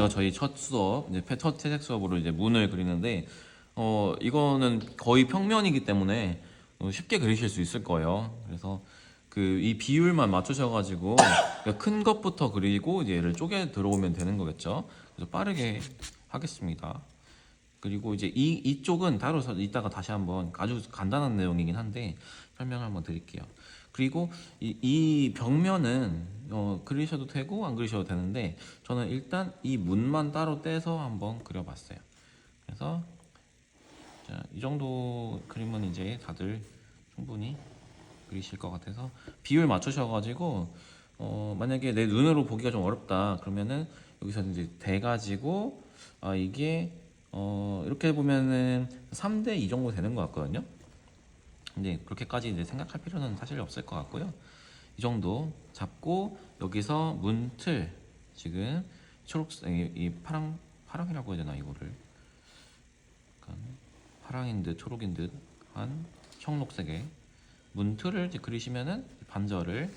안녕하세요. 저희 첫 수업, 이제 첫 채색 수업으로 이제 문을 그리는데, 이거는 거의 평면이기 때문에 쉽게 그리실 수 있을 거예요. 그래서 이 비율만 맞추셔가지고 큰 것부터 그리고 이제 얘를 쪼개 들어오면 되는 거겠죠. 그래서 빠르게 하겠습니다. 그리고 이제 이쪽은 따로 이따가 다시 한번 아주 간단한 내용이긴 한데 설명을 한번 드릴게요. 그리고 이 벽면은 그리셔도 되고 안 그리셔도 되는데 저는 일단 이 문만 따로 떼서 한번 그려봤어요. 그래서 자, 이 정도 그림은 이제 다들 충분히 그리실 것 같아서 비율 맞추셔가지고 만약에 내 눈으로 보기가 좀 어렵다 그러면은 여기서 이제 대가지고 이게 이렇게 보면은 3대 2 정도 되는 것 같거든요. 근데 그렇게까지 이제 생각할 필요는 사실 없을 것 같고요. 이 정도 잡고 여기서 문틀 지금 초록색 이 파랑이라고 해야 되나 이거를 약간 파랑인 듯 초록인 듯한 청록색의 문틀을 이제 그리시면은 반절을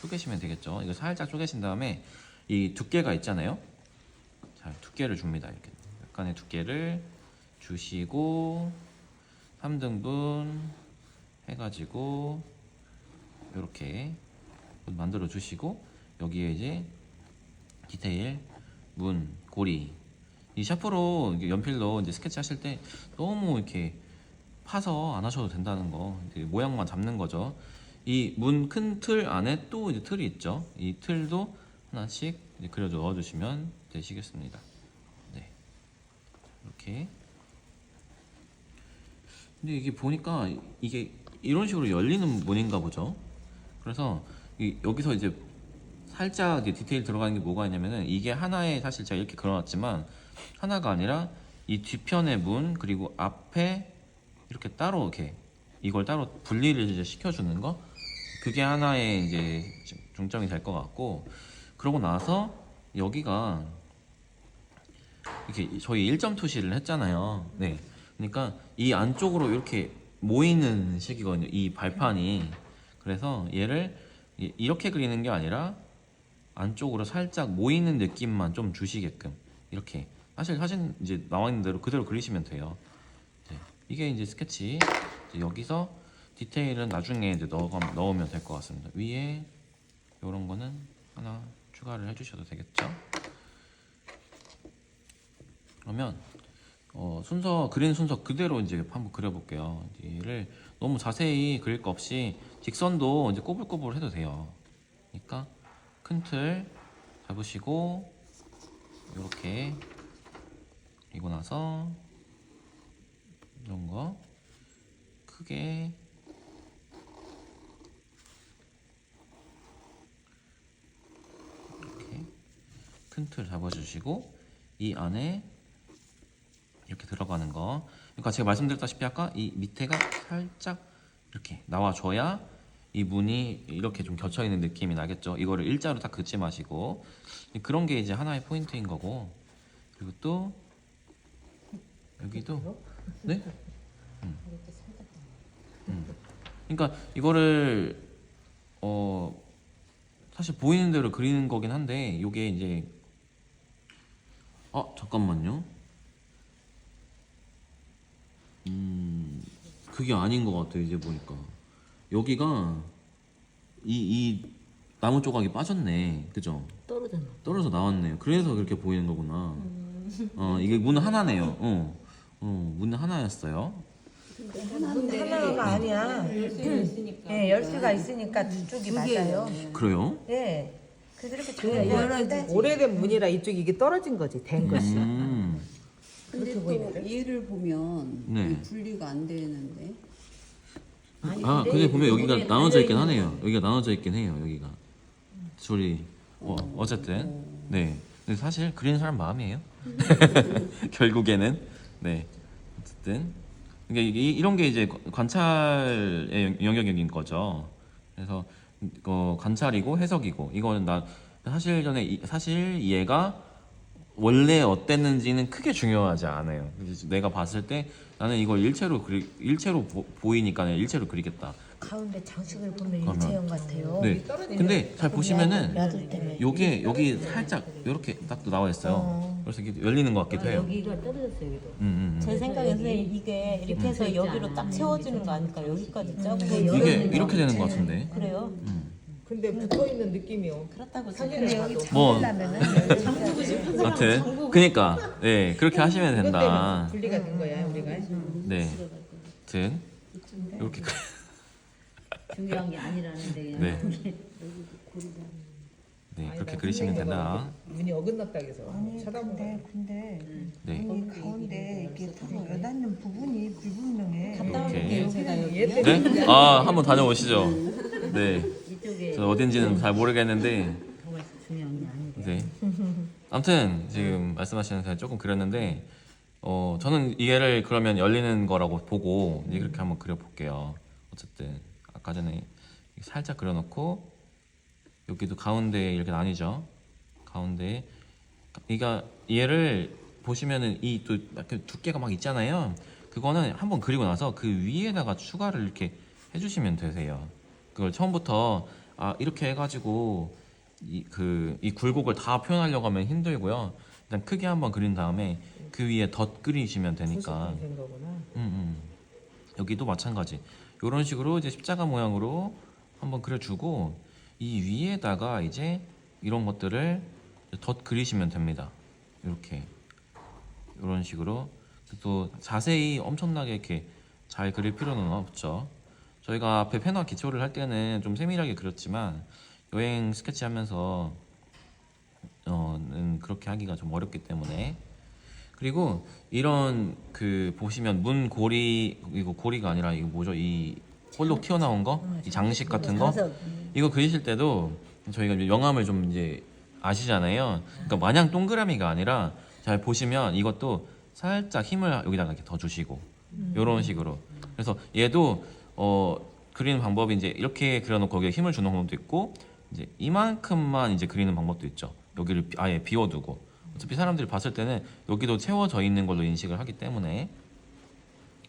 쪼개시면 되겠죠. 이거 살짝 쪼개신 다음에 이 두께가 있잖아요. 자, 두께를 줍니다. 이렇게 약간의 두께를 주시고 3등분 해가지고 이렇게 만들어 주시고 여기에 이제 디테일 문 고리 이 샤프로 연필로 이제 스케치 하실 때 너무 이렇게 파서 안 하셔도 된다는 거 모양만 잡는 거죠. 이 문 큰 틀 안에 또 이제 틀이 있죠. 이 틀도 하나씩 이제 그려 넣어 주시면 되시겠습니다. 네, 이렇게. 근데 이게 보니까 이게 이런 식으로 열리는 문인가 보죠. 그래서 여기서 이제 살짝 이제 디테일 들어가는 게 뭐가 있냐면은 이게 하나에 사실 제가 이렇게 그려놨지만 하나가 아니라 이 뒤편의 문 그리고 앞에 이렇게 따로 이렇게 이걸 따로 분리를 이제 시켜주는 거 그게 하나의 이제 중점이 될 것 같고 그러고 나서 여기가 이렇게 저희 1점 투시를 했잖아요. 네. 그러니까 이 안쪽으로 이렇게 모이는 식이거든요. 이 발판이. 그래서 얘를 이렇게 그리는 게 아니라 안쪽으로 살짝 모이는 느낌만 좀 주시게끔 이렇게 사진 이제 나와 있는 대로 그대로 그리시면 돼요. 네. 이게 이제 스케치. 이제 여기서 디테일은 나중에 이제 넣으면 될 것 같습니다. 위에 이런 거는 하나 추가를 해주셔도 되겠죠. 그러면 그린 순서 그대로 이제 한번 그려볼게요. 얘를 너무 자세히 그릴 거 없이 직선도 이제 꼬불꼬불 해도 돼요. 그러니까 큰 틀 잡으시고 이렇게 그리고 나서 이런 거 크게 이렇게 큰 틀 잡아주시고 이 안에 이렇게 들어가는 거. 그러니까 제가 말씀드렸다시피 아까 이 밑에가 살짝 이렇게 나와줘야 이 문이 이렇게 좀 겹쳐 있는 느낌이 나겠죠. 이거를 일자로 딱 긋지 마시고 그런 게 이제 하나의 포인트인 거고. 그리고 또 여기도 네? 그러니까 이거를 사실 보이는 대로 그리는 거긴 한데 이게 이제 잠깐만요. 그게 아닌 것 같아요. 이제 보니까 여기가 이 나무 조각이 빠졌네. 그죠? 떨어져서 나왔네요. 그래서 그렇게 보이는 거구나. 이게 문 하나네요. 문 하나였어요. 하나가 아니야. 네, 열수가 있으니까 두 쪽이 맞아요. 그래요? 네. 그래서 이렇게 조용히 오래된 문이라 이쪽이 이게 떨어진 거지 된 것이. 근데 또 얘를 보면 네. 이 분리가 안 되는데 근데 보면 여기가 나눠져 있긴 하네요. 여기가 나눠져 있긴 해요. 여기가 소리. 어쨌든 네. 근데 사실 그리는 사람 마음이에요. 결국에는 네. 어쨌든 그러니까 이런 게 이제 관찰의 영역인 거죠. 그래서 관찰이고 해석이고 이거는 사실 얘가 원래 어땠는지는 크게 중요하지 않아요. 내가 봤을 때 나는 이걸 일체로 보이니까 일체로 그리겠다. 가운데 장식을 보면 그러면- 일체형 같아요. 네. 근데 잘 보시면은 야들 때문에. 요게 여기 살짝 이렇게 딱 또 나와 있어요. 그래서 이게 열리는 것 같기도 해요. 여기가 떨어졌어요, 여기도. 제 생각에는 이게 이렇게 해서 여기로 딱 채워지는 거 아닐까? 여기까지 짜고 이게 이렇게 되는 것 같은데. 그래요? 근데 붙어있는 느낌이요. 그렇다고 사진을 근데 여기 봐도. 뭐 잠들라면은 아무튼 그니까 네 그렇게 하시면 된다. 분리가 된 거야 우리가. 네. 아무튼 이렇게 중요한 게 아니라는데 그냥 네. 그게 네 그렇게 그리시면 된다. 문이 어긋났다 그래서 아니 쳐다보고. 근데 네. 이 가운데 이렇게 서로 여닫는 부분이 불분명해. 갔다 이렇게. 올게요. 제가 여기. 얘 때문에 네? 아 한번 다녀오시죠. 네. 이쪽에 저 어딘지는 잘 모르겠는데 정말 중요한 게 아닌데. 네. 아무튼 지금 말씀하시는 게 조금 그렸는데 저는 이해를 그러면 열리는 거라고 보고 이제 그렇게 한번 그려볼게요. 어쨌든 아까 전에 살짝 그려놓고 여기도 가운데 이렇게 나뉘죠. 가운데 그러니까 얘를 보시면은 이 또 이렇게 두께가 막 있잖아요. 그거는 한번 그리고 나서 그 위에다가 추가를 이렇게 해주시면 되세요. 그걸 처음부터 이렇게 해가지고 이 굴곡을 다 표현하려고 하면 힘들고요. 일단 크게 한번 그린 다음에 그 위에 덧 그리시면 되니까. 된 거구나. 여기도 마찬가지. 이런 식으로 이제 십자가 모양으로 한번 그려주고 이 위에다가 이제 이런 것들을 덧 그리시면 됩니다. 이렇게 이런 식으로 또 자세히 엄청나게 이렇게 잘 그릴 필요는 없죠. 저희가 앞에 펜화 기초를 할 때는 좀 세밀하게 그렸지만 여행 스케치하면서 는 그렇게 하기가 좀 어렵기 때문에. 그리고 이런 보시면 문 고리, 이거 고리가 아니라 이거 뭐죠? 이 볼록 튀어나온 거, 이 장식 같은 거, 이거 그리실 때도 저희가 이제 영암을 좀 이제 아시잖아요. 그러니까 마냥 동그라미가 아니라 잘 보시면 이것도 살짝 힘을 여기다가 이렇게 더 주시고 이런 식으로. 그래서 얘도 그리는 방법이 이제 이렇게 그려놓고 거기에 힘을 주는 방법도 있고 이제 이만큼만 이제 그리는 방법도 있죠. 여기를 아예 비워두고. 어차피 사람들이 봤을 때는 여기도 채워져 있는 걸로 인식을 하기 때문에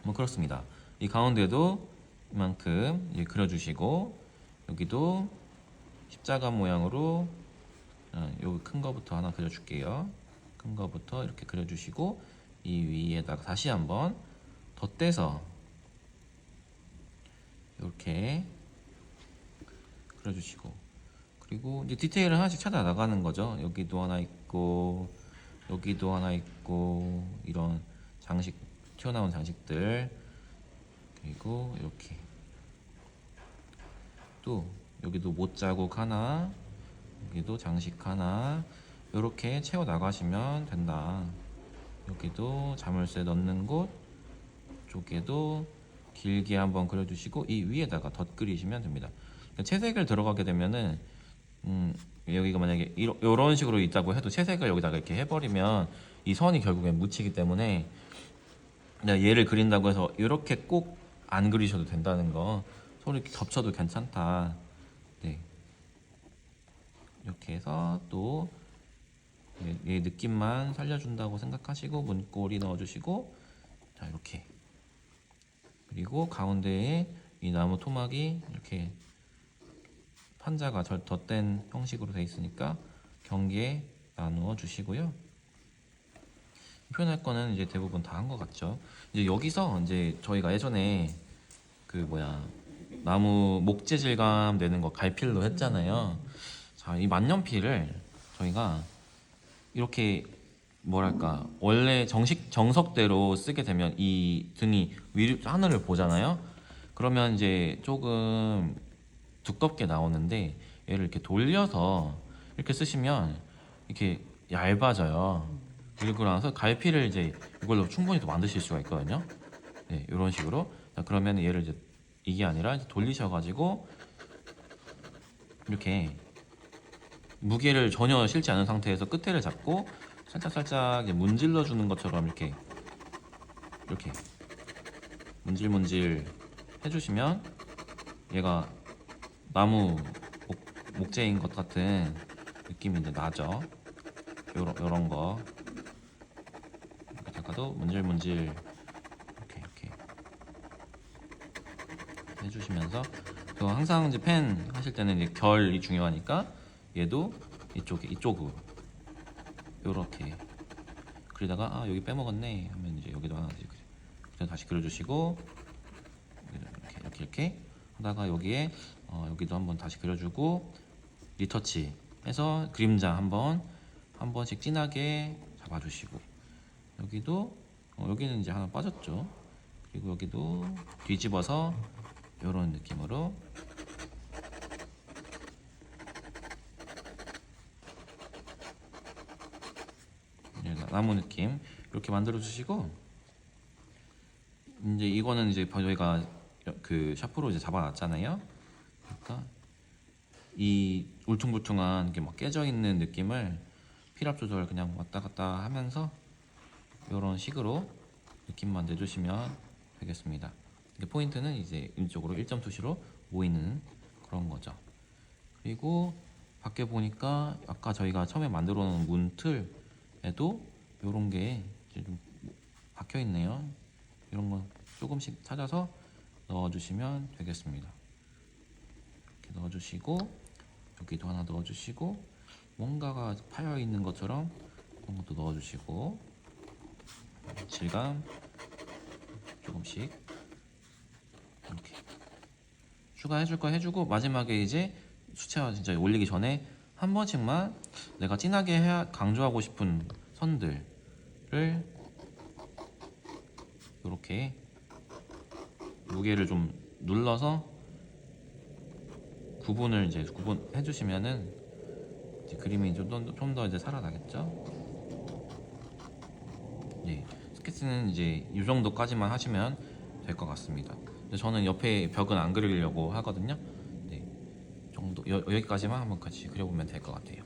뭐 그렇습니다. 이 가운데도 이만큼 이제 그려주시고 여기도 십자가 모양으로 여기 큰 거부터 하나 그려줄게요. 큰 거부터 이렇게 그려주시고 이 위에다가 다시 한번 덧대서 이렇게 그려주시고 그리고 이제 디테일을 하나씩 찾아 나가는 거죠. 여기도 하나 있고 여기도 하나 있고 이런 장식 튀어나온 장식들 그리고 이렇게 또 여기도 못 자국 하나 여기도 장식 하나 이렇게 채워 나가시면 된다. 여기도 자물쇠 넣는 곳 쪽에도 길게 한번 그려주시고 이 위에다가 덧 그리시면 됩니다. 채색을 들어가게 되면은 여기가 만약에 이런 식으로 있다고 해도 채색을 여기다가 이렇게 해버리면 이 선이 결국엔 묻히기 때문에 그냥 얘를 그린다고 해서 이렇게 꼭 안 그리셔도 된다는 거. 서로 이렇게 겹쳐도 괜찮다. 네. 이렇게 해서 또 얘 느낌만 살려준다고 생각하시고 문고리 넣어주시고 자 이렇게 그리고 가운데에 이 나무 토막이 이렇게 판자가 덧댄 형식으로 되어 있으니까 경계에 나누어 주시고요. 표현할 거는 이제 대부분 다 한 것 같죠. 이제 여기서 이제 저희가 예전에 나무 목재 질감 내는 거 갈필로 했잖아요. 자, 이 만년필을 저희가 이렇게 뭐랄까 원래 정석대로 쓰게 되면 이 등이 하늘을 보잖아요. 그러면 이제 조금 두껍게 나오는데 얘를 이렇게 돌려서 이렇게 쓰시면 이렇게 얇아져요. 그리고 나서 갈피를 이제 이걸로 충분히 또 만드실 수가 있거든요. 네, 이런 식으로. 자, 그러면 얘를 이제 이게 아니라 이제 돌리셔가지고 이렇게 무게를 전혀 실지 않은 상태에서 끝에를 잡고 살짝 이제 문질러 주는 것처럼 이렇게 문질문질 해주시면 얘가 나무 목재인 것 같은 느낌이 이제 나죠. 요런 거 여기다가도 문질문질 이렇게 해주시면서 또 항상 이제 펜 하실 때는 이제 결이 중요하니까 얘도 이쪽으로 요렇게 그리다가 아 여기 빼먹었네 하면 이제 여기도 하나 다시 그려주시고 이렇게 하다가 여기에 여기도 한번 다시 그려주고 리터치 해서 그림자 한 번씩 진하게 잡아주시고 여기도 여기는 이제 하나 빠졌죠. 그리고 여기도 뒤집어서 이런 느낌으로 나무 느낌 이렇게 만들어 주시고 이제 이거는 이제 저희가 그 샤프로 이제 잡아놨잖아요. 그러니까 이 울퉁불퉁한 게 막 깨져 있는 느낌을 필압 조절 그냥 왔다 갔다 하면서 이런 식으로 느낌만 내주시면 되겠습니다. 포인트는 이제 이쪽으로 1점 투시로 모이는 그런 거죠. 그리고 밖에 보니까 아까 저희가 처음에 만들어 놓은 문 틀에도 이런 게 이제 좀 박혀 있네요. 이런 거 조금씩 찾아서 넣어주시면 되겠습니다. 이렇게 넣어주시고 여기도 하나 넣어주시고 뭔가가 파여 있는 것처럼 그런 것도 넣어주시고 질감 조금씩 이렇게 추가해줄 거 해주고 마지막에 이제 수채화 진짜 올리기 전에 한 번씩만 내가 진하게 강조하고 싶은 선들을 이렇게 무게를 좀 눌러서 구분해 주시면은 이제 그림이 좀 더 이제 살아나겠죠. 네, 스케치는 이제 이 정도까지만 하시면 될 것 같습니다. 근데 저는 옆에 벽은 안 그리려고 하거든요. 네, 정도 여기까지만 한번 같이 그려보면 될 것 같아요.